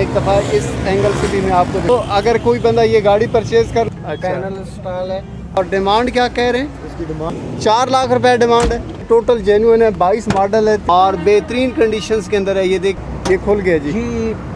एक दफ़ा इस एंगल से भी मैं आपको तो अगर कोई बंदा ये गाड़ी परचेज कर पैनल स्टाइल है। और डिमांड क्या कह रहे हैं? इसकी डिमांड 4 लाख रुपए डिमांड है। टोटल जेन्युइन है, 22 मॉडल है और बेहतरीन कंडीशंस के अंदर है। ये देख, ये खुल गया जी।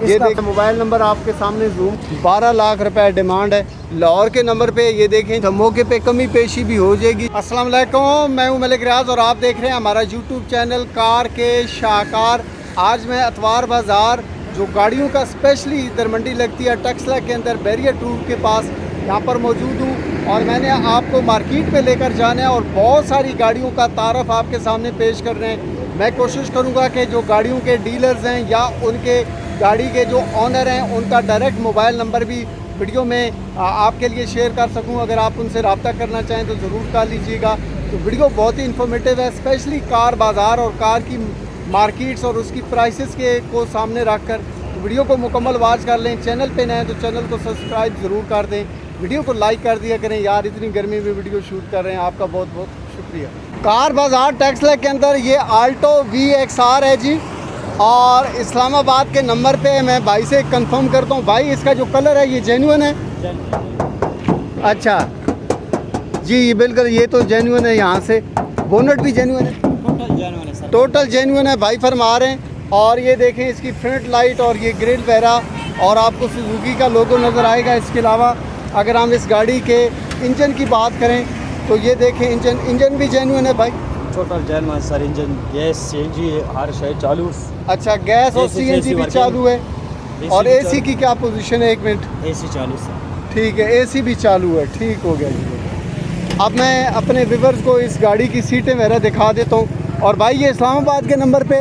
ये देख, मोबाइल नंबर आपके सामने जूम। 12 लाख रुपए डिमांड है। लाहौर के नंबर पे ये देखें, तो मौके पे कमी पेशी भी हो जाएगी। अस्सलाम वालेकुम, मैं हूं मलिक रियाज और आप देख रहे हैं हमारा यूट्यूब चैनल कार के शाहकार। आज मैं अतवार बाज़ार जो गाड़ियों का स्पेशली इधर मंडी लगती है टक्सला के अंदर बैरियर टूर के पास, यहाँ पर मौजूद हूँ और मैंने आपको मार्केट में लेकर जाना है और बहुत सारी गाड़ियों का तारफ़ आपके सामने पेश कर रहे हैं। मैं कोशिश करूँगा कि जो गाड़ियों के डीलर्स हैं या उनके गाड़ी के जो ऑनर हैं उनका डायरेक्ट मोबाइल नंबर भी वीडियो में आपके लिए शेयर कर सकूँ। अगर आप उनसे रब्ता करना चाहें तो ज़रूर कर लीजिएगा। तो वीडियो बहुत ही इन्फॉर्मेटिव है, स्पेशली कार बाज़ार और कार की मार्केट्स और उसकी प्राइसेस के को सामने रख कर। तो वीडियो को मुकम्मल वॉच कर लें। चैनल पे नए हैं तो चैनल को सब्सक्राइब ज़रूर कर दें। वीडियो को लाइक कर दिया करें यार, इतनी गर्मी में वीडियो शूट कर रहे हैं, आपका बहुत बहुत शुक्रिया। कार बाज़ार टक्सला के अंदर ये आल्टो VXR है जी और इस्लामाबाद के नंबर पे मैं भाई से कंफर्म करता हूँ। भाई इसका जो कलर है ये जेन्युइन है? अच्छा जी, ये बिल्कुल ये तो जेन्युइन है। यहाँ से बोनट भी जेन्युइन है? टोटल जेन्युइन है भाई फरमा रहे हैं। और ये देखें इसकी फ्रंट लाइट और ये ग्रिल वगैरह और आपको सुजुकी का लोगो नज़र आएगा। इसके अलावा अगर हम इस गाड़ी के इंजन की बात करें तो ये देखें इंजन भी जेन्युइन है भाई। Total genuine sir. Engine gas CNG हर शय चालू। अच्छा, गैस और CNG भी चालू है। और AC की क्या पोजीशन है? 1 मिनट। AC चालू सर। ठीक है, AC भी चालू है। ठीक हो गया जी। अब मैं अपने व्यूअर्स को इस गाड़ी की सीटें वगैरह दिखा देता हूँ। और भाई ये इस्लामाबाद के नंबर पे,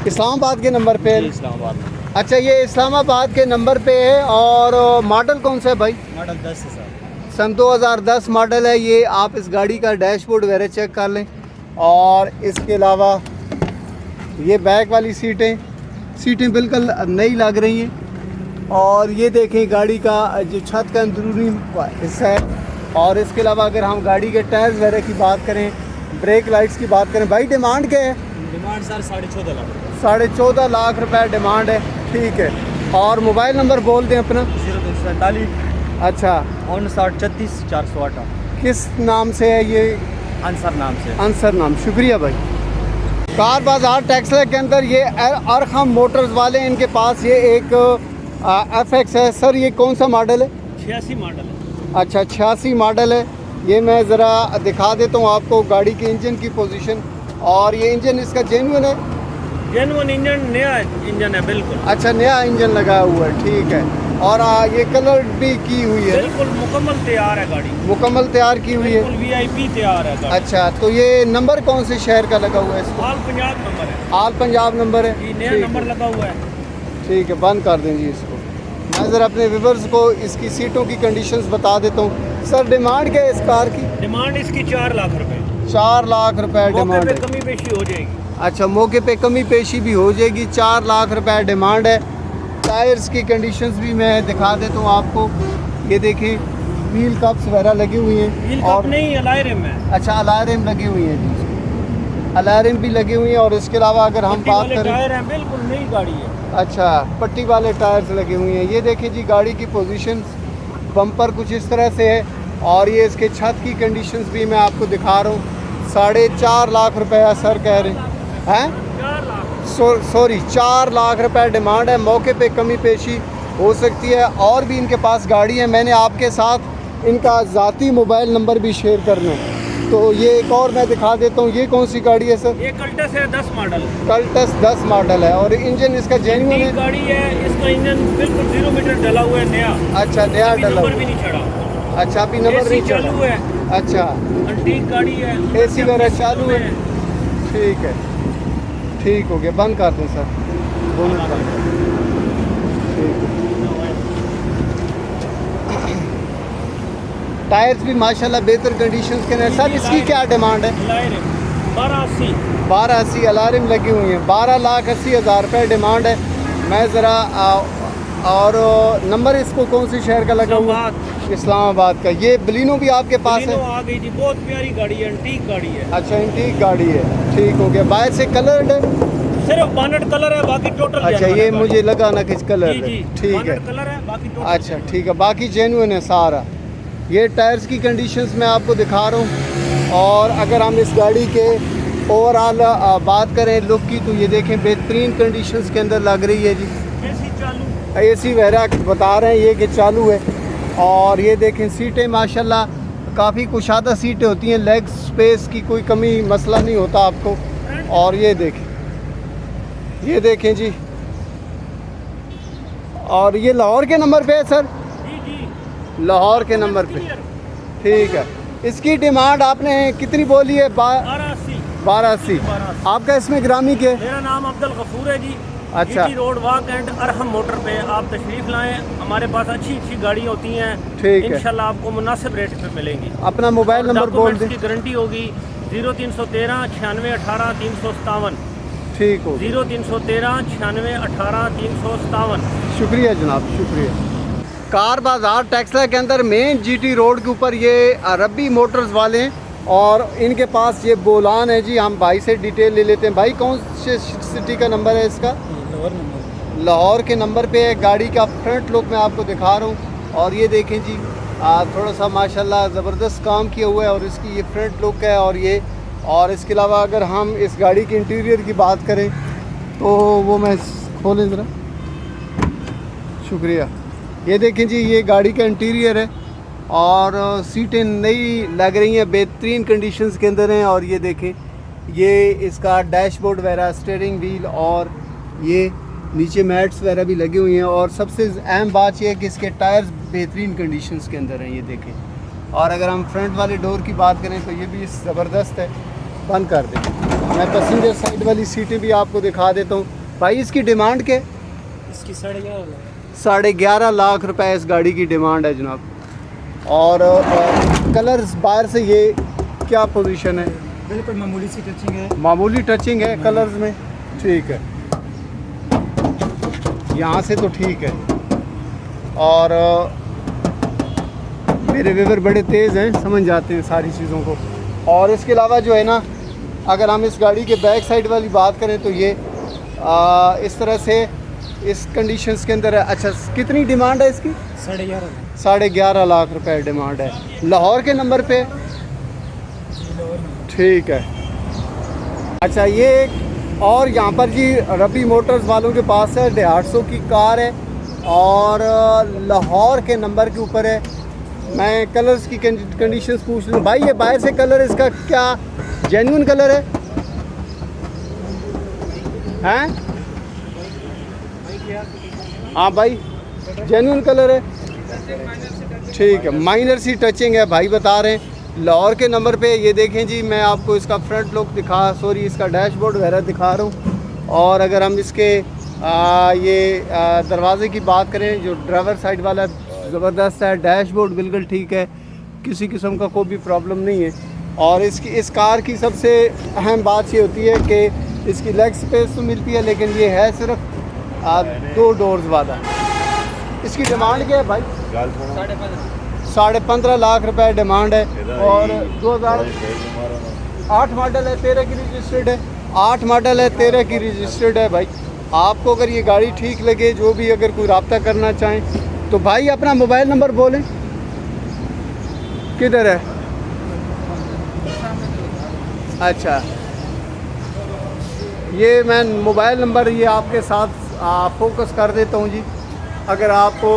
इस्लामाबाद के नंबर पे इस्लामाबाद। अच्छा, ये इस्लामाबाद के नंबर पे है। और मॉडल कौन सा है भाई? मॉडल 10 है सर। सन 2010 मॉडल है ये। आप इस गाड़ी का डैशबोर्ड वगैरह चेक कर लें। और इसके अलावा ये बैक वाली सीटें बिल्कुल नई लग रही हैं। और ये देखें गाड़ी का जो छत का अंदरूनी हिस्सा है। और इसके अलावा अगर हम गाड़ी के टायर्स वगैरह की बात करें, ब्रेक लाइट्स की बात करें, भाई डिमांड क्या है? Demand sir 14.5 lakh. 14.5 लाख रुपए डिमांड है। ठीक है। और मोबाइल नंबर बोल दें अपना। 0247। अच्छा, 5936 408। किस नाम से है ये? अंसर नाम से। अंसर नाम। शुक्रिया भाई। कार बाज़ार टक्सला के अंदर ये अरखम मोटर्स वाले, इनके पास ये एक FX है। सर ये कौन सा मॉडल है? 86 मॉडल है। अच्छा, 86 मॉडल है। ये मैं ज़रा दिखा देता हूँ आपको गाड़ी के इंजन की पोजीशन। और ये इंजन इसका जेन्युइन है? जेन्युइन इंजन, नया इंजन है बिल्कुल। अच्छा, नया इंजन लगा हुआ है। ठीक है। और ये कलर भी की हुई है? बिल्कुल मुकम्मल तैयार है गाड़ी। मुकम्मल तैयार की हुई है। VIP तैयार है गाड़ी। अच्छा, तो ये नंबर कौन से शहर का लगा हुआ है इसको? आल पंजाब नंबर है। आल पंजाब नंबर है। ये नया नंबर लगा हुआ है। ठीक है, बंद कर दें जी इसको। मैं ज़रा अपने व्यूअर्स को इसकी सीटों की कंडीशंस बता देता हूँ। सर डिमांड क्या है इस कार की? डिमांड इसकी 4 लाख रुपए। 4 लाख रुपए डिमांड है। कमी पेशी हो जाएगी। अच्छा, मौके पे कमी पेशी भी हो जाएगी। 4 लाख रुपए डिमांड है। टायर्स की कंडीशंस भी मैं दिखा देता हूँ आपको। ये देखें व्हील कप्स वगैरह लगी हुई हैं। व्हील कप नहीं, अलॉय रिम है। अच्छा, अलॉय रिम लगी हुई हैं जी, अलॉय रिम भी लगी हुई हैं। और इसके अलावा अगर हम बात करें, टायर हैं, बिल्कुल नई गाड़ी है। अच्छा, पट्टी वाले टायर्स लगे हुए हैं। ये देखें जी गाड़ी की पोजीशन, बम्पर कुछ इस तरह से है। और ये इसके छत की कंडीशंस भी मैं आपको दिखा रहा हूँ। 4.5 लाख रुपया सर कह रहे हैं। 4 लाख। सॉरी, 4 लाख रुपए डिमांड है। मौके पे कमी पेशी हो सकती है। और भी इनके पास गाड़ी है। मैंने आपके साथ इनका ज़ाती मोबाइल नंबर भी शेयर करना है। तो ये एक और मैं दिखा देता हूँ। ये कौन सी गाड़ी है सर? ये कल्टस है 10 मॉडल। कल्टस 10 मॉडल है। और इंजन इसका जेन्युइन है? गाड़ी है, इसका इंजन बिल्कुल 0 मीटर डला हुआ है, नया। अच्छा, नया डला हुआ भी नहीं चढ़ा। अच्छा, अभी नंबर नहीं चालू है। अच्छा, अंटीक गाड़ी है। AC वगैरह चालू है। ठीक है, ठीक हो गया। बंद कर दें सर, दोनों कर दें। ठीक है। टायर्स भी माशाल्लाह बेहतर कंडीशंस के हैं। सर इसकी क्या डिमांड है? 1280। 1280 अलार्म लगी हुई है। 12,80,000 रुपये डिमांड है। मैं ज़रा और नंबर इसको कौन सी शहर का लगा हुआ? इस्लामाबाद का। ये बलिनो भी आपके पास है? आ गई जी, बहुत प्यारी गाड़ी है, एंटीक गाड़ी है। अच्छा, एंटीक गाड़ी है। ठीक हो गया। बाहर से कलर्ड है? सिर्फ बानेट कलर है, बाकी टोटल अच्छा, ये मुझे लगा ना किस कलर जी, है। जी, ठीक है, बानेट कलर है, बाकी टोटल अच्छा ठीक है, बाकी जेन्युइन है सारा। ये टायर्स की कंडीशंस मैं आपको दिखा रहा हूँ। और अगर हम इस गाड़ी के ओवरऑल बात करें लुक की, तो ये देखें बेहतरीन कंडीशंस के अंदर लग रही है जी। एसी चालू, एसी वगैरह बता रहे हैं ये कि चालू है। और ये देखें सीटें माशाल्लाह काफ़ी कुशादा सीटें होती हैं, लेग स्पेस की कोई कमी मसला नहीं होता आपको। और ये देखें जी। और ये लाहौर के नंबर पे है सर, जी जी, लाहौर के नंबर पे। ठीक है, इसकी डिमांड आपने कितनी बोली है? 1280। आपका इसमें ग्रामी के? मेरा नाम अब्दुल गफूर है जी। अच्छा। GT road walk and Arham motor पे आप तशरीफ लाएं, हमारे पास अच्छी अच्छी गाड़ियाँ होती हैं। ठीक है, इंशाल्लाह आपको मुनासिब रेट पे मिलेंगी। अपना मोबाइल नंबर बोल दें। की गारंटी होगी 0313 96 18 357। ठीक हो, 0313 96 18 357। शुक्रिया जनाब, शुक्रिया। कार बाज़ार टेक्सला के अंदर मेन GT रोड के ऊपर ये रब्बी मोटर्स वाले हैं और इनके पास ये बोलान है जी। हम भाई से डिटेल ले लेते हैं। भाई कौन से सिटी का नंबर है इसका? लाहौर के नंबर पे है। गाड़ी का फ्रंट लुक मैं आपको दिखा रहा हूँ और ये देखें जी, थोड़ा सा माशाल्लाह ज़बरदस्त काम किया हुआ है और इसकी ये फ्रंट लुक है। और इसके अलावा अगर हम इस गाड़ी के इंटीरियर की बात करें तो वो मैं खोलें ज़रा, शुक्रिया। ये देखें जी, ये गाड़ी का इंटीरियर है और सीटें नई लग रही हैं, बेहतरीन कंडीशंस के अंदर हैं। और ये देखें, ये इसका डैशबोर्ड वगैरह, स्टीयरिंग व्हील और ये नीचे मैट्स वगैरह भी लगी हुई हैं। और सबसे अहम बात यह है कि इसके टायर्स बेहतरीन कंडीशंस के अंदर हैं, ये देखें। और अगर हम फ्रंट वाले डोर की बात करें तो ये भी ज़बरदस्त है। बंद कर दें। मैं पैसेंजर साइड वाली सीटें भी आपको दिखा देता हूँ। भाई इसकी डिमांड क्या? इसकी 11.5 लाख। 11.5 लाख रुपए इस गाड़ी की डिमांड है जनाब। और कलर्स बाहर से ये क्या पोजीशन है? बिल्कुल मामूली सी टचिंग है, मामूली टचिंग है कलर्स में। ठीक है, यहाँ से तो ठीक है। और मेरे व्यूअर बड़े तेज़ हैं, समझ जाते हैं सारी चीज़ों को। और इसके अलावा जो है ना, अगर हम इस गाड़ी के बैक साइड वाली बात करें तो ये इस तरह से इस कंडीशंस के अंदर है। अच्छा, कितनी डिमांड है इसकी? 11.5 लाख रुपए डिमांड है। लाहौर के नंबर पे? ठीक है। अच्छा, ये एक और यहाँ पर जी रबी मोटर्स वालों के पास है 150 की कार है और लाहौर के नंबर के ऊपर है। मैं कलर्स की कंडीशंस पूछ लूँ। भाई ये बाहर से कलर इसका क्या जेन्युइन कलर है? हैं? हाँ भाई, जेन्युइन कलर है। ठीक है, माइनर सी टचिंग है भाई बता रहे हैं। लाहौर के नंबर पे ये देखें जी, मैं आपको इसका फ्रंट लुक इसका डैशबोर्ड वगैरह दिखा रहा हूँ। और अगर हम इसके दरवाजे की बात करें, जो ड्राइवर साइड वाला ज़बरदस्त है, डैशबोर्ड बिल्कुल ठीक है, किसी किस्म का कोई भी प्रॉब्लम नहीं है। और इस कार की सबसे अहम बात ये होती है कि इसकी लेग स्पेस तो मिलती है, लेकिन ये है सिर्फ 2 डोर्स वाला। इसकी डिमांड क्या है भाई? 15.5 लाख रुपए डिमांड है। और 2008 मॉडल है, 13 की रजिस्टर्ड है। 8 मॉडल है, 13 की रजिस्टर्ड है। भाई आपको अगर ये गाड़ी ठीक लगे, जो भी अगर कोई रब्ता करना चाहें तो भाई अपना मोबाइल नंबर बोलें। किधर है? अच्छा, ये मैं मोबाइल नंबर ये आपके साथ फोकस कर देता हूँ जी। अगर आपको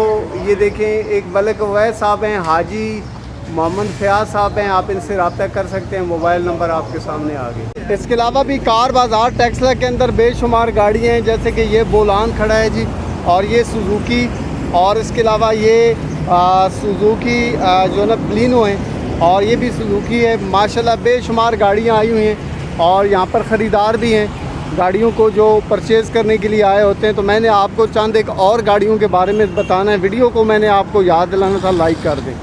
ये देखें, एक मलिक अवैस साहब हैं, हाजी मोहम्मद फयाज साहब हैं, आप इनसे रब्ता कर सकते हैं। मोबाइल नंबर आपके सामने आ गए। इसके अलावा भी कार बाज़ार टेक्सला के अंदर बेशुमार गाड़ियाँ हैं, जैसे कि ये बोलान खड़ा है जी, और ये सुजुकी, और इसके अलावा ये सुजुकी जो ना ब्लिनो है, और ये भी सुजुकी है। माशाल्लाह बेशुमार गाड़ियाँ आई हुई हैं और यहाँ पर ख़रीदार भी हैं गाड़ियों को जो परचेज़ करने के लिए आए होते हैं। तो मैंने आपको चंद एक और गाड़ियों के बारे में बताना है। वीडियो को मैंने आपको याद दिलाना था, लाइक कर दें।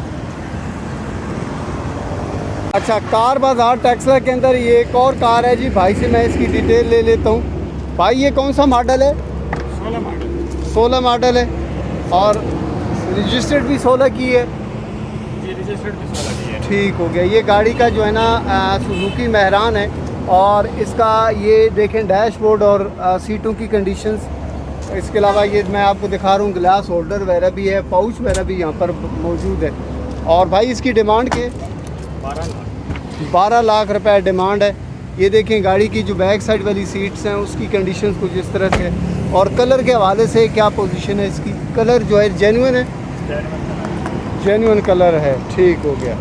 अच्छा, कार बाज़ार टेक्सला के अंदर ये एक और कार है जी। भाई से मैं इसकी डिटेल ले लेता हूँ। भाई ये कौन सा मॉडल है? 16 मॉडल है और रजिस्टर्ड भी 16 की है। जी, रजिस्टर्ड भी 16 की है। ठीक हो गया। ये गाड़ी का जो है ना सुजुकी मेहरान है और इसका ये देखें डैशबोर्ड और सीटों की कंडीशंस। इसके अलावा ये मैं आपको दिखा रहा हूँ ग्लास होल्डर वगैरह भी है, पाउच वगैरह भी यहाँ पर मौजूद है। और भाई इसकी डिमांड के 12 लाख रुपए डिमांड है। ये देखें गाड़ी की जो बैक साइड वाली सीट्स हैं उसकी कंडीशंस कुछ इस तरह से। और कलर के हवाले से क्या पोजीशन है इसकी, कलर जो है जेन्युइन है, जेन्युइन कलर है। ठीक हो गया,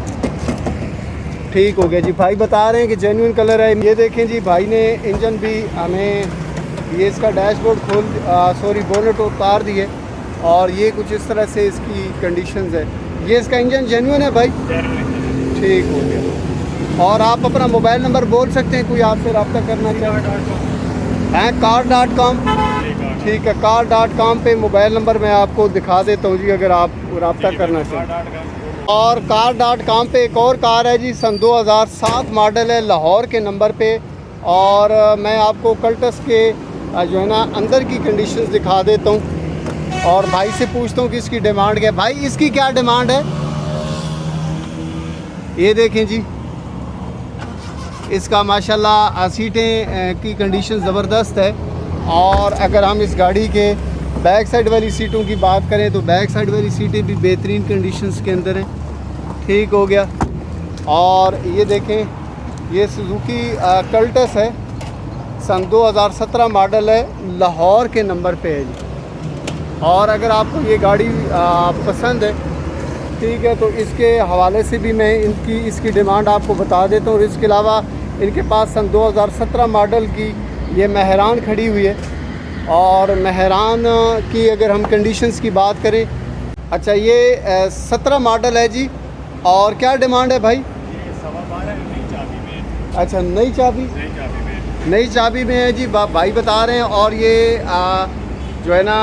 ठीक हो गया जी। भाई बता रहे हैं कि जेन्युइन कलर है। ये देखें जी भाई ने इंजन भी हमें, ये इसका डैशबोर्ड खोल बोनेट उतार दिए और ये कुछ इस तरह से इसकी कंडीशंस है। ये इसका इंजन जेन्युइन है भाई, ठीक हो गया। और आप अपना मोबाइल नंबर बोल सकते हैं, कोई आपसे रब्ता करना चाहे हैं car.com। ठीक है, car.com पे मोबाइल नंबर मैं आपको दिखा देता हूँ जी, अगर आप रब्ता करना चाहें। और car.com पे एक और कार है जी, सन 2007 मॉडल है, लाहौर के नंबर पे। और मैं आपको कल्टस के जो है ना अंदर की कंडीशंस दिखा देता हूँ और भाई से पूछता हूँ कि इसकी डिमांड क्या है। भाई इसकी क्या डिमांड है? ये देखें जी, इसका माशाल्लाह सीटें की कंडीशन ज़बरदस्त है। और अगर हम इस गाड़ी के बैक साइड वाली सीटों की बात करें तो बैक साइड वाली सीटें भी बेहतरीन कंडीशंस के अंदर हैं। ठीक हो गया। और ये देखें, ये सुजुकी कल्टस है, सन 2017 मॉडल है, लाहौर के नंबर पे है जी। और अगर आपको ये गाड़ी पसंद है, ठीक है, तो इसके हवाले से भी मैं इसकी डिमांड आपको बता देता हूँ। और इसके अलावा इनके पास सन 2017 मॉडल की ये मेहरान खड़ी हुई है। और मेहरान की अगर हम कंडीशंस की बात करें, अच्छा ये 17 मॉडल है जी। और क्या डिमांड है भाई? अच्छा नई चाबी, नई चाबी में है जी, भाई बता रहे हैं। और ये जो है ना,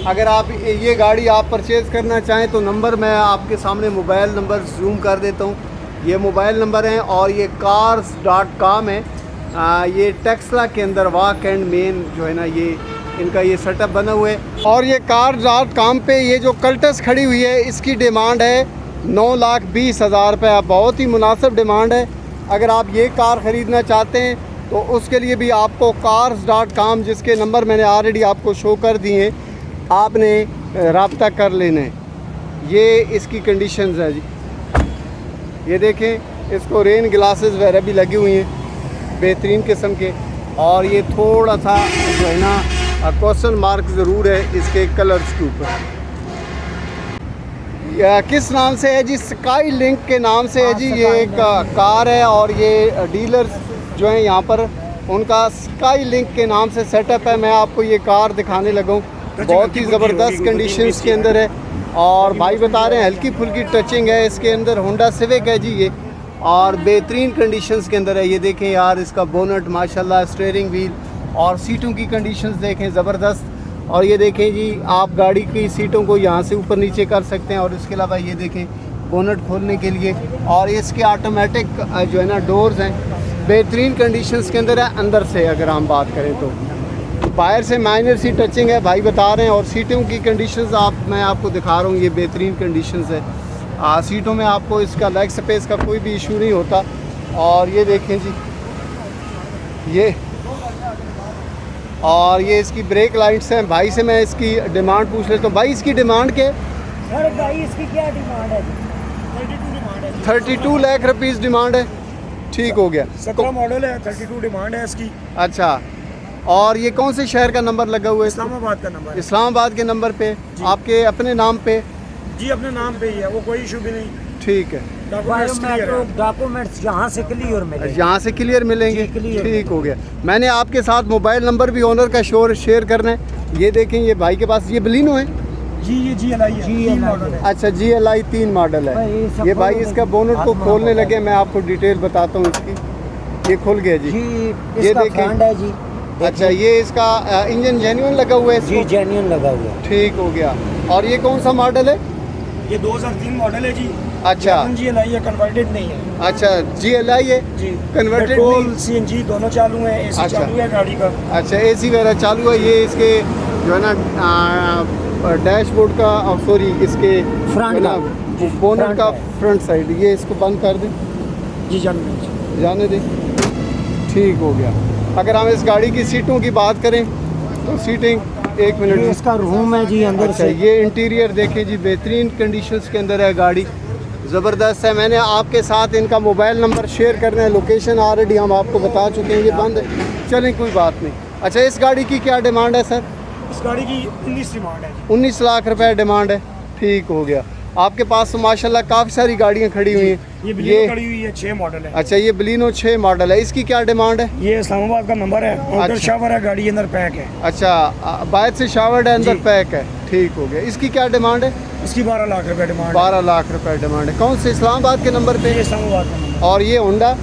अगर आप ये गाड़ी आप परचेज़ करना चाहें तो नंबर मैं आपके सामने मोबाइल नंबर जूम कर देता हूँ। ये मोबाइल नंबर हैं और ये cars.com है। ये टेक्सला के अंदर वाक एंड मेन जो है ना, ये इनका ये सेटअप बना हुआ है। और ये cars.com पे ये जो कल्टस खड़ी हुई है इसकी डिमांड है 9,20,000 रुपये। बहुत ही मुनासिब डिमांड है। अगर आप ये कार ख़रीदना चाहते हैं तो उसके लिए भी आपको cars.com, जिसके नंबर मैंने ऑलरेडी आपको शो कर दिए हैं, आपने रब्ता कर लेना है। ये इसकी कंडीशंस है जी। ये देखें, इसको रेन ग्लासेस वगैरह भी लगी हुई हैं बेहतरीन किस्म के। और ये थोड़ा सा जो है ना क्वेश्चन मार्क ज़रूर है इसके कलर्स के ऊपर। किस नाम से है जी? स्काई लिंक के नाम से है जी। ये एक कार है और ये डीलर्स जो हैं यहाँ पर, उनका स्काई लिंक के नाम से सेटअप है। मैं आपको ये कार दिखाने लगा हूँ, बहुत ही ज़बरदस्त कंडीशंस के अंदर है। और भाई बता रहे हैं हल्की फुल्की टचिंग है इसके अंदर। होंडा सिविक है जी ये, और बेहतरीन कंडीशंस के अंदर है। ये देखें यार, इसका बोनट माशाल्लाह, स्टीयरिंग व्हील और सीटों की कंडीशंस देखें ज़बरदस्त। और ये देखें जी, आप गाड़ी की सीटों को यहाँ से ऊपर नीचे कर सकते हैं। और इसके अलावा ये देखें बोनट खोलने के लिए, और इसके ऑटोमेटिक जो है ना डोर्स हैं, बेहतरीन कंडीशंस के अंदर है। अंदर से अगर हम बात करें तो बाहर से माइनर सी टचिंग है, भाई बता रहे हैं। और सीटों की कंडीशंस मैं आपको दिखा रहा हूँ, ये बेहतरीन कंडीशंस है। सीटों में आपको इसका लेग स्पेस का कोई भी इशू नहीं होता। और ये देखें जी, ये और ये इसकी ब्रेक लाइट्स हैं। भाई से मैं इसकी डिमांड पूछ लेता हूँ। भाई इसकी डिमांड क्या है? सर भाई इसकी क्या डिमांड है? 32 लाख रुपीज़ डिमांड है। ठीक हो गया। 17 मॉडल है, 32 डिमांड है इसकी। अच्छा, और ये कौन से शहर का नंबर लगा हुआ है? इस्लामाबाद का नंबर है। इस्लामाबाद के नंबर पे, आपके अपने नाम पे? जी अपने नाम पे ही है, वो कोई इशू भी नहीं। ठीक है। डॉक्यूमेंट्स यहाँ से क्लियर मिलेंगे। यहाँ से क्लियर मिलेंगे। क्लियर। ठीक हो गया। मैंने आपके साथ मोबाइल नंबर भी ओनर का शेयर करना है। ये देखें, ये भाई के पास ये बलिनो है जी, ये GLI है, 3 मॉडल है। अच्छा GLI 3 मॉडल है। ये भाई इसका बोनट को खोलने लगे, मैं आपको डिटेल बताता हूँ इसकी। ये खुल गया जी, ये देखें है जी। अच्छा, ये इसका इंजन जेन्युइन लगा हुआ है जी, जेन्युइन लगा हुआ है। ठीक हो गया। और ये कौन सा मॉडल है? ये 2003 मॉडल है जी। अच्छा, GLI है, कन्वर्टेड नहीं है। अच्छा GLI है जी, कन्वर्टेड पेट्रोल CNG दोनों चालू है। AC अच्छा। चालू है गाड़ी का। अच्छा, AC वगैरह चालू है। ये इसके जो है ना डैशबोर्ड का, सॉरी इसके फ्रंट का, बोनट का फ्रंट साइड, ये इसको बंद कर दें जी, जाने दें। ठीक हो गया। अगर हम इस गाड़ी की सीटों की बात करें तो सीटिंग एक मिनट ये जी। इसका रूम है जी अंदर अच्छा, से। ये इंटीरियर देखें जी, बेहतरीन कंडीशंस के अंदर है गाड़ी, ज़बरदस्त है। मैंने आपके साथ इनका मोबाइल नंबर शेयर करना है, लोकेशन ऑलरेडी हम आपको बता चुके हैं, ये बंद है, चलें कोई बात नहीं। अच्छा, इस गाड़ी की क्या डिमांड है सर? इस गाड़ी की 19 डिमांड है जी। 19 लाख रुपए डिमांड है। ठीक हो गया। आपके पास तो माशाल्लाह काफ़ी सारी गाड़ियाँ खड़ी हुई हैं। ये बलिनो खड़ी हुई है, 6 मॉडल है। अच्छा, ये बलिनो 6 मॉडल है, इसकी क्या डिमांड है? ये इस्लामाबाद का नंबर है, अंदर अच्छा। शावर है, गाड़ी अंदर पैक है। अच्छा, बाहर से शावर्ड है, अंदर जी। पैक है। ठीक हो गया। इसकी क्या डिमांड है? इसकी 12 लाख रुपए डिमांड है। 12 लाख रुपए डिमांड है। कौन से इस्लामाबाद के नंबर पे? ये इस्लामाबाद का नंबर। और ये होंडा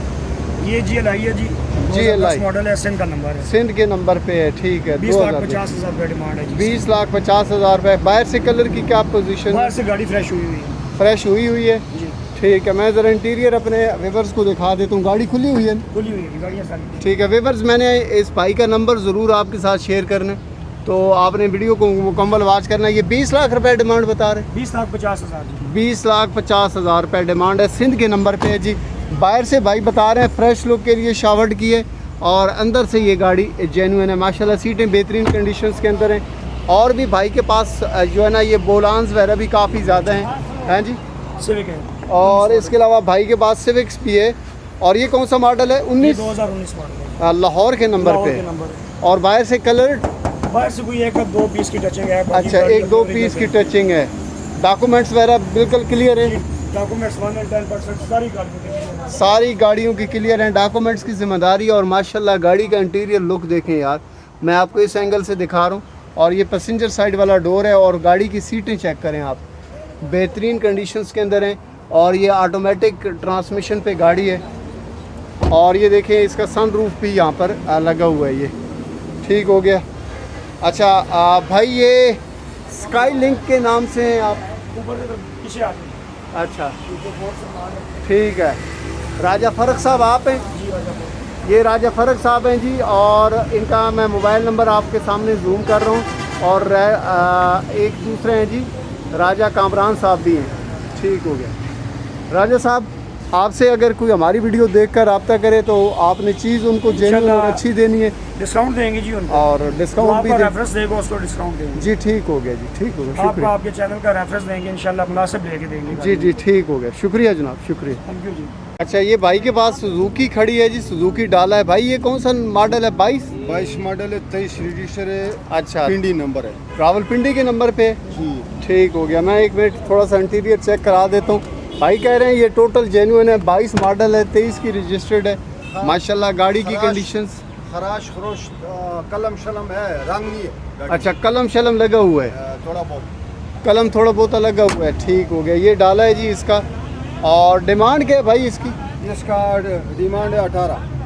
ये GLI है जी, GLI 2010 मॉडल है, सिंध का नंबर है। सिंध के नंबर पे है। ठीक है। 20,50,000 रुपए डिमांड है जी। 20,50,000 रुपए। बाहर से कलर की क्या पोजीशन? बाहर से गाड़ी फ्रेश हुई हुई है फ्रेश हुई है। जी, ठीक है। मैं ज़रा इंटीरियर अपने व्यूअर्स को दिखा देता हूँ। गाड़ी खुली हुई है। खुली हुई है गाड़ियाँ सारी। ठीक है व्यूअर्स, मैंने इस भाई का नंबर ज़रूर आपके साथ शेयर करना है, तो आपने वीडियो को मुकम्मल वॉच करना है। ये 20 लाख रुपए डिमांड बता रहे हैं। 20,50,000 जी। 20,50,000 रुपए डिमांड है। सिंध के नंबर पे है जी। बाहर से भाई बता रहे हैं फ्रेश लुक के लिए शावर्ड की है, और अंदर से ये गाड़ी जेन्युइन है माशाल्लाह। सीटें बेहतरीन कंडीशंस के अंदर हैं, और भी भाई के पास जो है ना ये बोलान्स वगैरह भी काफ़ी ज़्यादा हैं जी। सिविक है और इसके अलावा भाई के पास सिविक्स भी है। और ये कौन सा मॉडल है? ये 19 2019 मॉडल है। लाहौर के नंबर लाहौर पे के है। नंबर है। और बाहर से कलर? बाहर से कोई 1-2 पीस की टचिंग है। बाकी अच्छा, गाड़ी 1-2 का पीस की टचिंग है। डॉक्यूमेंट्स वगैरह बिल्कुल क्लियर है? डॉक्यूमेंट्स 110% सारी गाड़ियों के। सारी गाड़ियों की क्लियर हैं, डॉक्यूमेंट्स की जिम्मेदारी। और माशाल्लाह गाड़ी का इंटीरियर लुक देखें यार, मैं आपको इस एंगल से दिखा रहा हूँ। और ये पैसेंजर साइड वाला डोर है, और गाड़ी की सीटें चेक करें आप, बेहतरीन कंडीशंस के अंदर हैं। और ये ऑटोमेटिक ट्रांसमिशन पे गाड़ी है। और ये देखें इसका सनरूफ भी यहाँ पर लगा हुआ है। ये ठीक हो गया। अच्छा भाई, ये स्काई लिंक के नाम से हैं आप? ऊपर से पीछे आते हैं। अच्छा, ठीक है। राजा फ़रक साहब आप हैं? जी राजा। ये राजा फ़रक साहब हैं जी, और इनका मैं मोबाइल नंबर आपके सामने जूम कर रहा हूँ। और एक दूसरे हैं जी, राजा कामरान साहब भी हैं। ठीक हो गया। राजा साहब, आपसे अगर कोई हमारी वीडियो देखकर रब्ता करे तो आपने चीज़ उनको जेन्युइन और अच्छी देनी है, डिस्काउंट देंगे जी उनको। और डिस्काउंट भी देंगे। रेफरेंस देगा उसको डिस्काउंट देंगे जी। ठीक हो गया जी, ठीक हो गया, आपको। शुक्रिया। आपके चैनल का रेफरेंस देंगे इंशाल्लाह, मुनासिब लेके देंगे। जी जी, ठीक हो गया, शुक्रिया जनाब, शुक्रिया। थैंक यू जी। अच्छा, ये भाई के पास सुजुकी खड़ी है जी, सुजुकी डाला है। भाई ये कौन सा मॉडल है? 22 मॉडल है, 23 रजिस्टर है। अच्छा, पिंडी नंबर है रावलपिंडी के नंबर पे? जी। ठीक हो गया। मैं एक मिनट थोड़ा सा इंटीरियर चेक करा देता हूँ। भाई कह रहे हैं ये टोटल जेन्युइन है, 22 मॉडल है, 23 की रजिस्टर्ड है। माशाल्लाह गाड़ी की कंडीशंस। खराश खरोश कलम शलम है, रंग नहीं है गाड़ी। अच्छा, कलम शलम लगा हुआ है? थोड़ा बहुत कलम थोड़ा बहुत लगा हुआ है। ठीक हो गया। ये डाला है जी इसका। और डिमांड क्या है भाई इसकी? इसका डिमांड है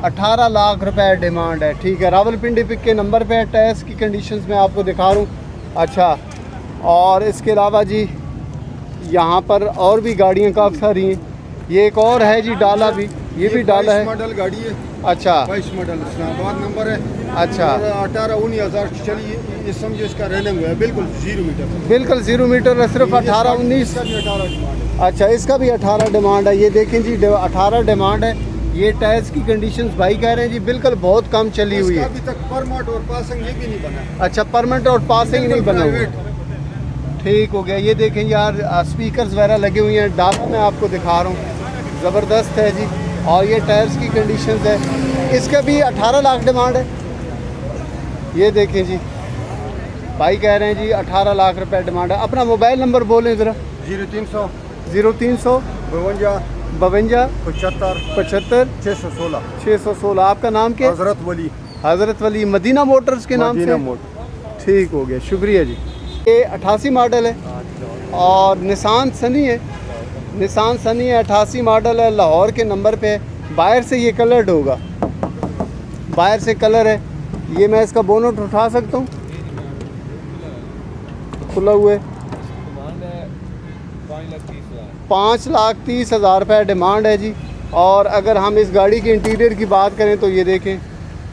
18 लाख रुपए डिमांड है। ठीक है। रावलपिंडी पिक के नंबर पे है। टैक्स की कंडीशंस में आपको दिखा रहा हूँ। अच्छा, और इसके अलावा जी यहाँ पर और भी गाड़ियाँ काफ़ी सारी हैं। ये एक और है जी डाला भी, ये भी डाला है। मॉडल गाड़ी है। अच्छा 22 मॉडल इस्लामाबाद नंबर है। अच्छा। 18-19 की चलिए, ये समझो इसका रनिंग हुआ है बिल्कुल 0 मीटर। बिल्कुल 0 मीटर है, सिर्फ 18-19। इसका भी 18 डिमांड है। अच्छा, इसका भी 18 डिमांड है। ये देखें जी, 18 डिमांड है। ये टायर्स की कंडीशंस भाई कह रहे हैं जी बिल्कुल बहुत कम चली हुई है। अभी तक परमिट और पासिंग ये भी नहीं बना। अच्छा, परमिट और पासिंग नहीं बना हुआ। ठीक हो गया। ये देखें यार, स्पीकर्स वगैरह लगे हुए हैं। डाला मैं आपको दिखा रहा हूँ, ज़बरदस्त है जी। और ये टायर्स की कंडीशंस है। इसका भी 18 लाख डिमांड है। ये देखें जी, भाई कह रहे हैं जी 18 लाख रुपए डिमांड है। अपना मोबाइल नंबर बोलें ज़रा। 0300 0300 52 52 75 75 616 616। आपका नाम क्या? हजरत वली। हज़रत वली, मदीना मोटर्स के नाम से? ठीक हो गया, शुक्रिया जी। ये 88 मॉडल है, और निसान सनी है। निसान सनी है, 88 मॉडल है, लाहौर के नंबर पे है। बाहर से ये कलर्ड होगा, बाहर से कलर है। ये मैं इसका बोनट उठा सकता हूँ, खुला हुआ है। 5,30,000 रुपये डिमांड है जी। और अगर हम इस गाड़ी के इंटीरियर की बात करें तो ये देखें,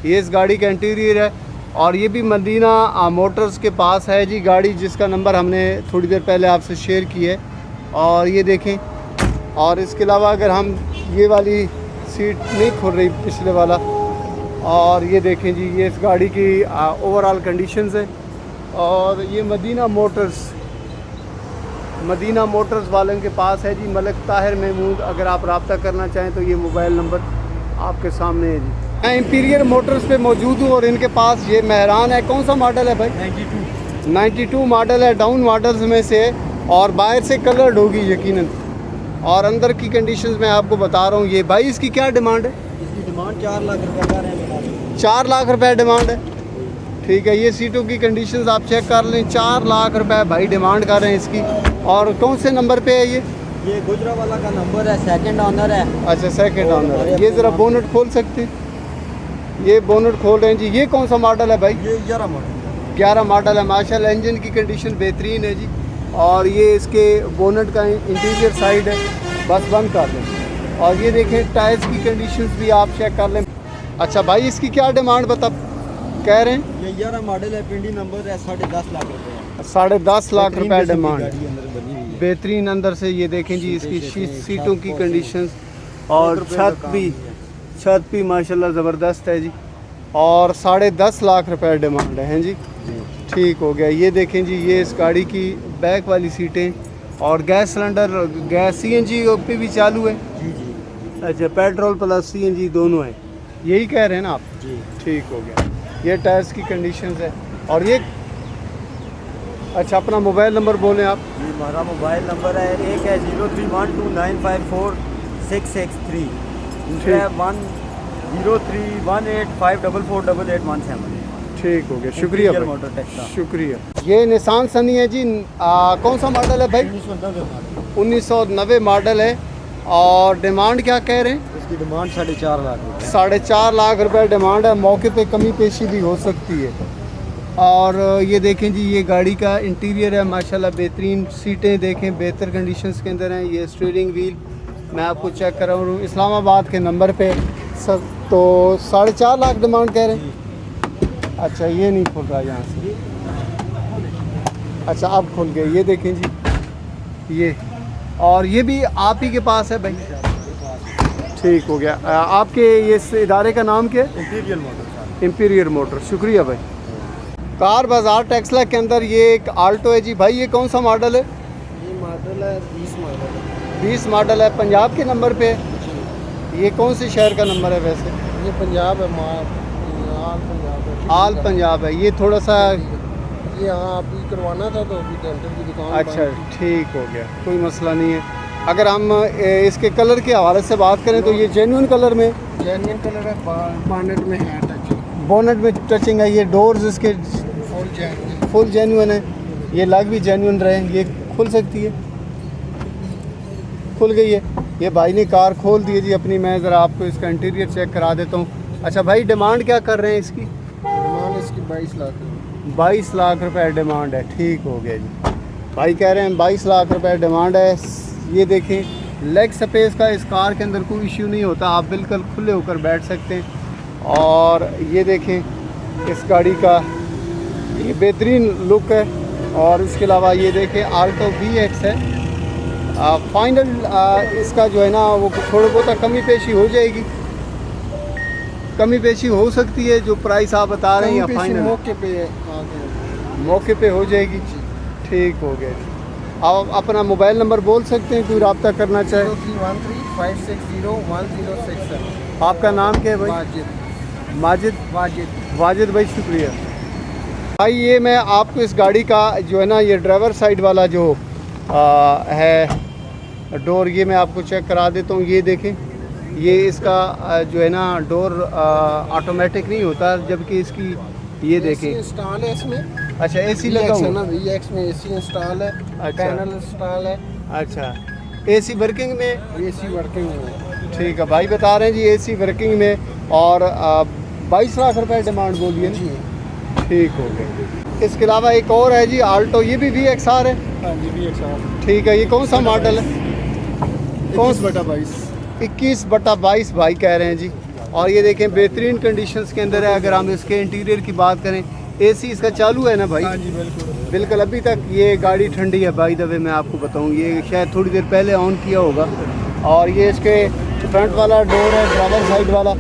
ये इस गाड़ी का इंटीरियर है। और ये भी मदीना मोटर्स के पास है जी गाड़ी, जिसका नंबर हमने थोड़ी देर पहले आपसे शेयर की है। और ये देखें, और इसके अलावा अगर हम ये वाली सीट नहीं खुल रही, पिछले वाला, और ये देखें जी, ये इस गाड़ी की ओवरऑल कंडीशंस है। और ये मदीना मोटर्स वालों के पास है जी, मलिक ताहिर महमूद। अगर आप रब्ता करना चाहें तो ये मोबाइल नंबर आपके सामने है जी। मैं इंपीरियर मोटर्स पे मौजूद हूँ और इनके पास ये मेहरान है। कौन सा मॉडल है भाई? 92 मॉडल है, डाउन मॉडल्स में से है और बाहर से कलर्ड होगी यकीनन। और अंदर की कंडीशंस मैं आपको बता रहा हूँ। ये भाई इसकी क्या डिमांड है? इसकी डिमांड 4 लाख रुपए का है। 4 लाख रुपए डिमांड है। ठीक है, ये सीटों की कंडीशंस आप चेक कर लें। 4 लाख रुपए भाई डिमांड कर रहे हैं इसकी। और कौन से नंबर पे है ये? गुजरा वाला का नंबर है, सेकंड ऑनर है। अच्छा, सेकंड ऑनर है। ये ज़रा बोनट खोल सकते हैं? ये बोनट खोल रहे हैं जी। ये कौन सा मॉडल है भाई? ये 11 मॉडल 11 मॉडल है। माशाल्लाह इंजन की कंडीशन बेहतरीन है जी। और ये इसके बोनट का इंटीरियर साइड है, बस बंद कर लें। और ये देखें टायर्स की कंडीशंस भी आप चेक कर लें। अच्छा भाई, इसकी क्या डिमांड बता कह रहे हैं? ये 11 मॉडल है, पिंडी नंबर है, 10.5 लाख रुपए है। 10.5 लाख रुपए डिमांड। गाड़ी अंदर बनी हुई है। बेहतरीन अंदर से ये देखें जी इसकी सीटों की कंडीशंस। और छत भी माशाल्लाह ज़बरदस्त है जी। और 10.5 लाख रुपए डिमांड है जी। ठीक हो गया। ये देखें जी, ये इस गाड़ी की बैक वाली सीटें और गैस सिलेंडर, गैस CNG पे भी चालू है। जी जी अच्छा, पेट्रोल प्लस CNG दोनों है, यही कह रहे हैं ना आप? जी। ठीक हो गया। ये टायर्स की कंडीशंस है। और ये अच्छा, अपना मोबाइल नंबर बोलें आप। ये हमारा मोबाइल नंबर है, एक है 0312954663, दूसरा है 103185448817। ठीक हो गया, शुक्रिया भाई। Motor taxa. शुक्रिया। ये निसान सनी है जी। कौन सा मॉडल है भाई? 1990 मॉडल है। और डिमांड क्या कह रहे हैं? इसकी डिमांड 4.5 लाख रुपए। 4.5 लाख रुपए डिमांड है। मौके पे कमी पेशी भी हो सकती है। और ये देखें जी, ये गाड़ी का इंटीरियर है माशाल्लाह बेहतरीन। सीटें देखें बेहतर कंडीशंस के अंदर हैं। ये स्टीयरिंग व्हील मैं आपको चेक कर रहा हूँ, इस्लामाबाद के नंबर पे सब। तो 4.5 लाख डिमांड कह रहे हैं। अच्छा, ये नहीं खुल रहा यहाँ से। अच्छा, अब खुल गए। ये देखें जी, ये और ये भी आप ही के पास है भाई? ठीक हो गया। आपके ये इस इदारे का नाम क्या है? Imperial motor. शुक्रिया भाई। कार बाज़ार टेक्सला के अंदर ये एक आल्टो है जी। भाई ये कौन सा मॉडल है? ये मॉडल है 20 मॉडल है। 20 मॉडल है। पंजाब के नंबर पे है। ये कौन से शहर का नंबर है वैसे? ये पंजाब है, आल पंजाब है। ये थोड़ा सा ये यहाँ अभी करवाना था तो अभी डेंटल की दुकान। अच्छा, ठीक हो गया, कोई मसला नहीं है। अगर हम इसके कलर के हवाले से बात करें तो ये जेन्युइन कलर में, जेन्युइन कलर है, बोनेट में है टचिंग, बोनेट में टचिंग है। ये डोर्स इसके फुल जेन्युइन है। ये लग भी जेन्युइन रहे। ये खुल सकती है, खुल गई है। ये भाई ने कार खोल दी है जी अपनी। मैं ज़रा आपको इसका इंटीरियर चेक करा देता हूँ। अच्छा भाई, डिमांड क्या कर रहे हैं इसकी? डिमांड इसकी 22 लाख। 22 लाख रुपए डिमांड है। ठीक हो गया जी। भाई कह रहे हैं 22 लाख रुपए डिमांड है। ये देखें, लेग स्पेस का इस कार के अंदर कोई इश्यू नहीं होता। आप बिल्कुल खुले होकर बैठ सकते हैं। और ये देखें, इस गाड़ी का ये बेहतरीन लुक है। और इसके अलावा ये देखें, आल्टो VX है। फाइनल इसका जो है ना, वो थोड़ा बहुत कमी पेशी हो जाएगी, कमी पेशी हो सकती है। जो प्राइस आप बता रहे हैं या फाइनल मौके पे हो जाएगी। ठीक हो गया। आप अपना मोबाइल नंबर बोल सकते हैं, कोई रब्ता करना चाहे? 0313560667। आपका नाम क्या है भाई? माजिद वाजिद भाई, शुक्रिया भाई। ये मैं आपको इस गाड़ी का जो है ना, ये ड्राइवर साइड वाला जो है डोर, ये मैं आपको चेक करा देता हूँ। ये देखें, ये इसका जो है ना डोर ऑटोमेटिक नहीं होता, जबकि इसकी ये देखें इंस्टॉल है इसमें। अच्छा, AC लगा हुआ है। VX में AC इंस्टॉल है, पैनल इंस्टॉल है। अच्छा, AC वर्किंग में? AC वर्किंग में। ठीक है भाई, बता रहे हैं जी AC वर्किंग में। और 22 लाख रुपए डिमांड बोलिए ना। ठीक हो गया। इसके अलावा एक और है जी आल्टो, ये भी VXR है। हाँ जी, VXR। ठीक है, ये कौन सा मॉडल है? 21/22। 21/22 भाई कह रहे हैं जी। और ये देखें बेहतरीन कंडीशंस के अंदर है। अगर हम इसके इंटीरियर की बात करें, AC इसका चालू है ना भाई? हाँ जी, बिल्कुल बिल्कुल। अभी तक ये गाड़ी ठंडी है बाय द वे, मैं आपको बताऊं। ये शायद थोड़ी देर पहले ऑन किया होगा। और ये इसके फ्रंट वाला डोर है, ड्राइवर साइड वाला,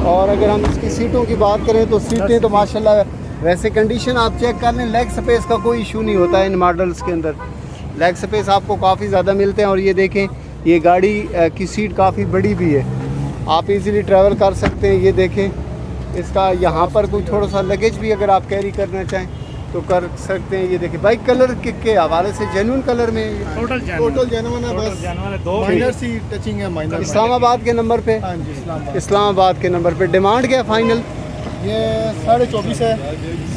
और अगर हम इसकी सीटों की बात करें तो सीटें तो माशाल्लाह वैसे कंडीशन आप चेक कर लें, लेग स्पेस का कोई इशू नहीं होता है इन मॉडल्स के अंदर। लेग स्पेस आपको काफ़ी ज़्यादा मिलते हैं। और ये देखें, ये गाड़ी की सीट काफ़ी बड़ी भी है, आप इजीली ट्रैवल कर सकते हैं। ये देखें इसका यहाँ पर कोई थोड़ा सा लगेज भी अगर आप कैरी करना चाहें तो कर सकते हैं। ये देखें बाइक कलर के हवाले से जेन्युइन कलर में है। टोटल जेन्युइन है, बस माइनर सी टचिंग है, माइनर। इस्लामाबाद के नंबर पे, हाँ जी, इस्लामाबाद के नंबर पे। डिमांड क्या फाइनल? ये 24.5 है,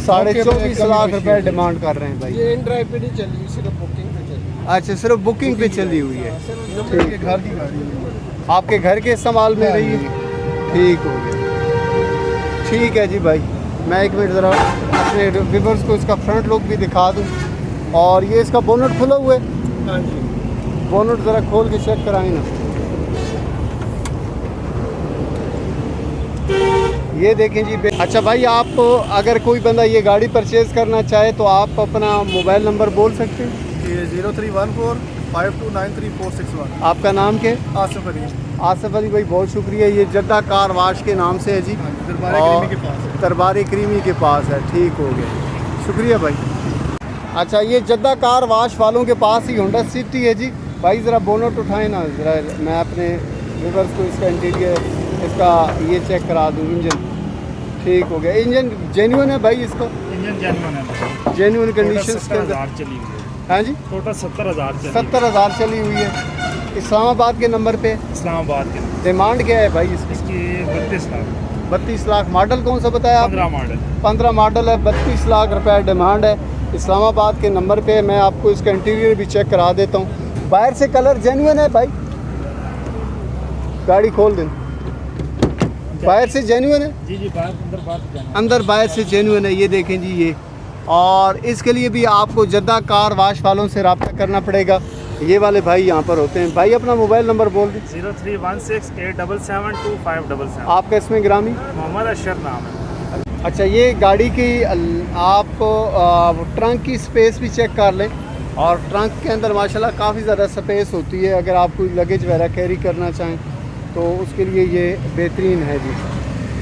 24.5 लाख रुपए डिमांड कर रहे हैं भाई। ये इन ड्राइव पे नहीं चली, सिर्फ बुकिंग पे चली। अच्छा, सिर्फ बुकिंग पे चली हुई है, के घर की गाड़ी है। आपके घर के इस्तेमाल में रही है। ठीक हो गया, ठीक है जी भाई। मैं एक मिनट ज़रा अपने व्यूअर्स को इसका फ्रंट लुक भी दिखा दूँ। और ये इसका बोनट खुला हुआ है। हाँ जी, बोनट ज़रा खोल के चेक कराएं ना। ये देखें जी। अच्छा भाई, आप अगर कोई बंदा ये गाड़ी परचेज़ करना चाहे तो आप अपना मोबाइल नंबर बोल सकते हैं? ये 0314529346 आपका नाम क्या है? आसिफ अली, आसिफ अली भाई, बहुत शुक्रिया। ये जद्दा कार वाश के नाम से है जी, दरबार करीमी के पास है। दरबार करीमी के पास है। ठीक हो गया, शुक्रिया भाई। अच्छा, ये जद्दा कार वाश वालों के पास ही होंडा सिटी है जी। भाई ज़रा बोनट उठाएं ना ज़रा, मैं अपने व्यूअर्स को इसका इंटीरियर इसका ये चेक करा दूँ। इंजन ठीक हो गया, इंजन जेन्युइन है भाई, इसका इंजन जेन्युइन है, जेन्युइन कंडीशन के अंदर। 70,000 चली हुई है। हाँ जी, टोटल 70,000 चली। 70,000 चली हुई है। इस्लामाबाद के नंबर पे। इस्लामाबाद के डिमांड क्या है भाई इसकी? इसकी 32 लाख। 32 लाख। मॉडल कौन सा बताया आप? 15 मॉडल। 15 मॉडल है, 32 लाख रुपए डिमांड है। इस्लामाबाद के नंबर पे। मैं आपको इसका इंटीरियर भी चेक करा देता हूँ। बाहर से कलर जेन्युइन है भाई, गाड़ी खोल दें। बाहर से जेन्युइन है जी जी, बाहर अंदर बाहर अंदर बाहर से जेन्युइन है। ये देखें जी ये। और इसके लिए भी आपको जद्दा कार वाश वालों से रब्ता करना पड़ेगा। ये वाले भाई यहाँ पर होते हैं। भाई अपना मोबाइल नंबर बोल दें। 031687725777। आपका इसमें ग्रामी? मोहम्मद अशर नाम है। अच्छा, ये गाड़ी की आप ट्रंक की स्पेस भी चेक कर लें। और ट्रंक के अंदर माशाल्लाह काफ़ी ज़्यादा स्पेस होती है। अगर आप कोई लगेज वगैरह कैरी करना चाहें तो उसके लिए ये बेहतरीन है जी।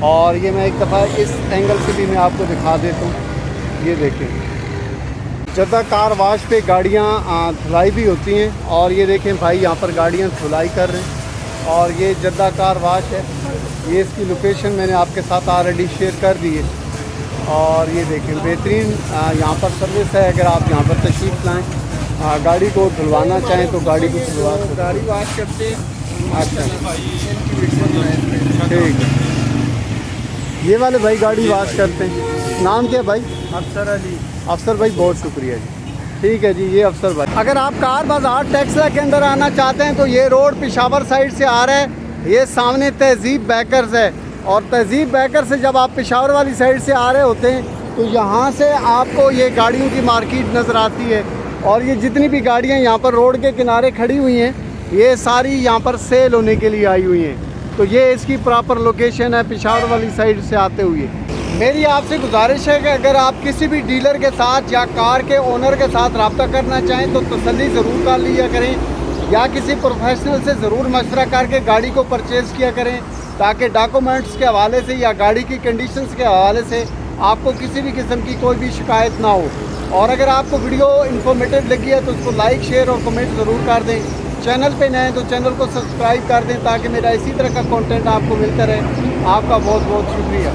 और ये मैं एक दफ़ा इस एंगल से भी मैं आपको दिखा देता हूँ। ये देखें, जद्दा कार वाश पे गाड़ियाँ धुलाई भी होती हैं। और ये देखें भाई यहाँ पर गाड़ियाँ धुलाई कर रहे हैं। और ये जद्दा कार वाश है, ये इसकी लोकेशन मैंने आपके साथ ऑलरेडी शेयर कर दी है। और ये देखें बेहतरीन यहाँ पर सर्विस है। अगर आप यहाँ पर तशरीफ़ लाएँ, गाड़ी को धुलवाना चाहें तो गाड़ी को धुलवा सकते हैं। गाड़ी वाश करते हैं। अच्छा, इनकी वीडियो बनाए। ठीक है। ये वाले भाई गाड़ी वाश करते हैं। नाम क्या है भाई? अफसर अली। अफसर भाई, बहुत शुक्रिया जी। ठीक है जी, ये अफसर भाई। अगर आप कार बाज़ार टेक्सला के अंदर आना चाहते हैं तो ये रोड पेशावर साइड से आ रहा है। ये सामने तहजीब बेकर्स है। और तहजीब बेकर से जब आप पेशावर वाली साइड से आ रहे होते हैं तो यहाँ से आपको ये गाड़ियों की मार्केट नज़र आती है। और ये जितनी भी गाड़ियाँ यहाँ पर रोड के किनारे खड़ी हुई हैं, ये सारी यहाँ पर सेल होने के लिए आई हुई हैं। तो ये इसकी प्रॉपर लोकेशन है पेशावर वाली साइड से आते हुए। मेरी आपसे गुजारिश है कि अगर आप किसी भी डीलर के साथ या कार के ओनर के साथ रब्ता करना चाहें तो तसल्ली ज़रूर कर लिया करें, या किसी प्रोफेशनल से ज़रूर मशवरा करके गाड़ी को परचेज़ किया करें, ताकि डॉक्यूमेंट्स के हवाले से या गाड़ी की कंडीशंस के हवाले से आपको किसी भी किस्म की कोई भी शिकायत ना हो। और अगर आपको वीडियो इन्फॉर्मेटिव लगी है तो उसको लाइक, शेयर और कमेंट ज़रूर कर दें। चैनल पे नए हैं तो चैनल को सब्सक्राइब कर दें ताकि मेरा इसी तरह का कंटेंट आपको मिलता रहे। आपका बहुत बहुत शुक्रिया।